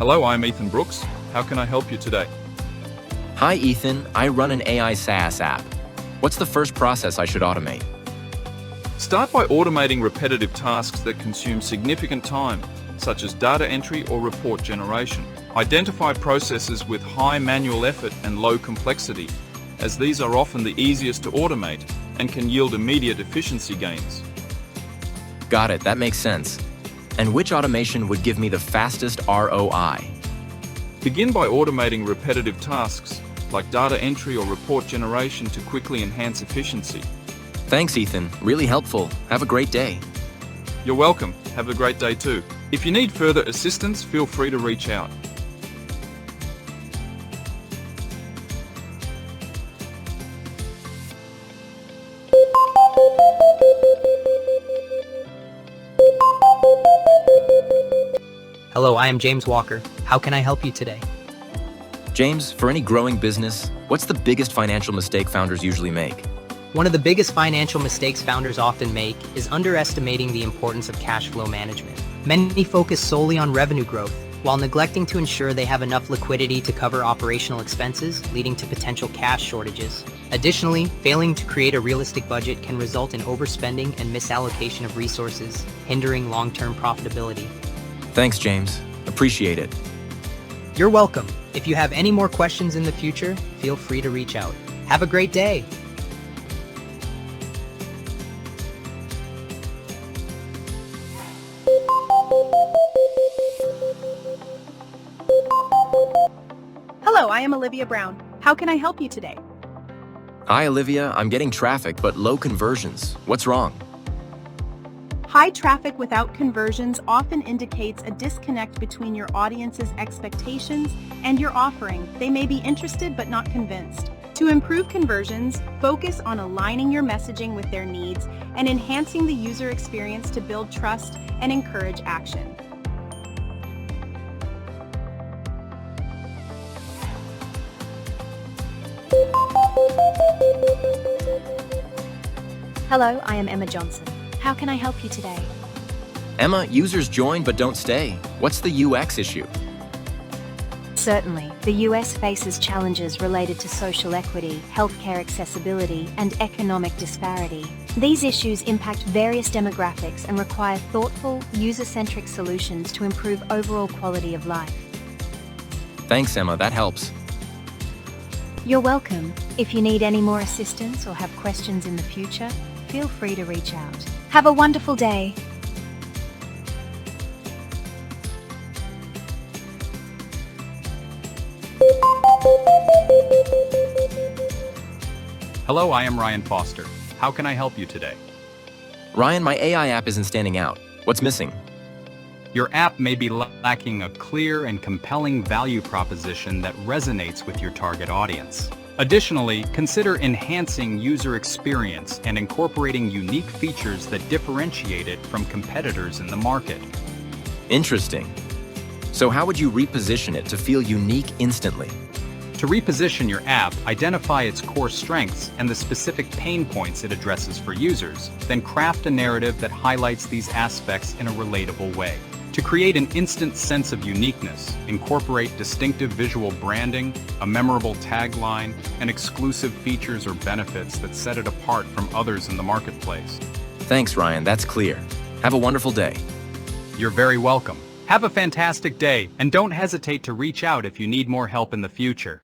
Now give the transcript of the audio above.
Hello, I'm Ethan Brooks. How can I help you today? Hi, Ethan. I run an AI SaaS app. What's the first process I should automate? Start by automating repetitive tasks that consume significant time, such as data entry or report generation. Identify processes with high manual effort and low complexity, as these are often the easiest to automate and can yield immediate efficiency gains. Got it, that makes sense. And which automation would give me the fastest ROI? Begin by automating repetitive tasks, like data entry or report generation, to quickly enhance efficiency. Thanks, Ethan. Really helpful. Have a great day. You're welcome. Have a great day too. If you need further assistance, feel free to reach out. Hello, I am James Walker. How can I help you today? James, for any growing business, what's the biggest financial mistake founders usually make? One of the biggest financial mistakes founders often make is underestimating the importance of cash flow management. Many focus solely on revenue growth, while neglecting to ensure they have enough liquidity to cover operational expenses, leading to potential cash shortages. Additionally, failing to create a realistic budget can result in overspending and misallocation of resources, hindering long-term profitability. Thanks, James. Appreciate it. You're welcome. If you have any more questions in the future, feel free to reach out. Have a great day. Hello, I am Olivia Brown. How can I help you today? Hi, Olivia. I'm getting traffic, but low conversions. What's wrong? High traffic without conversions often indicates a disconnect between your audience's expectations and your offering. They may be interested but not convinced. To improve conversions, focus on aligning your messaging with their needs and enhancing the user experience to build trust and encourage action. Hello, I am Emma Johnson. How can I help you today? Emma, users join but don't stay. What's the UX issue? Certainly, the US faces challenges related to social equity, healthcare accessibility, and economic disparity. These issues impact various demographics and require thoughtful, user-centric solutions to improve overall quality of life. Thanks, Emma. That helps. You're welcome. If you need any more assistance or have questions in the future, feel free to reach out. Have a wonderful day. Hello, I am Ryan Foster. How can I help you today? Ryan, my AI app isn't standing out. What's missing? Your app may be lacking a clear and compelling value proposition that resonates with your target audience. Additionally, consider enhancing user experience and incorporating unique features that differentiate it from competitors in the market. Interesting. So how would you reposition it to feel unique instantly? To reposition your app, identify its core strengths and the specific pain points it addresses for users, then craft a narrative that highlights these aspects in a relatable way. To create an instant sense of uniqueness, incorporate distinctive visual branding, a memorable tagline, and exclusive features or benefits that set it apart from others in the marketplace. Thanks, Ryan. That's clear. Have a wonderful day. You're very welcome. Have a fantastic day, and don't hesitate to reach out if you need more help in the future.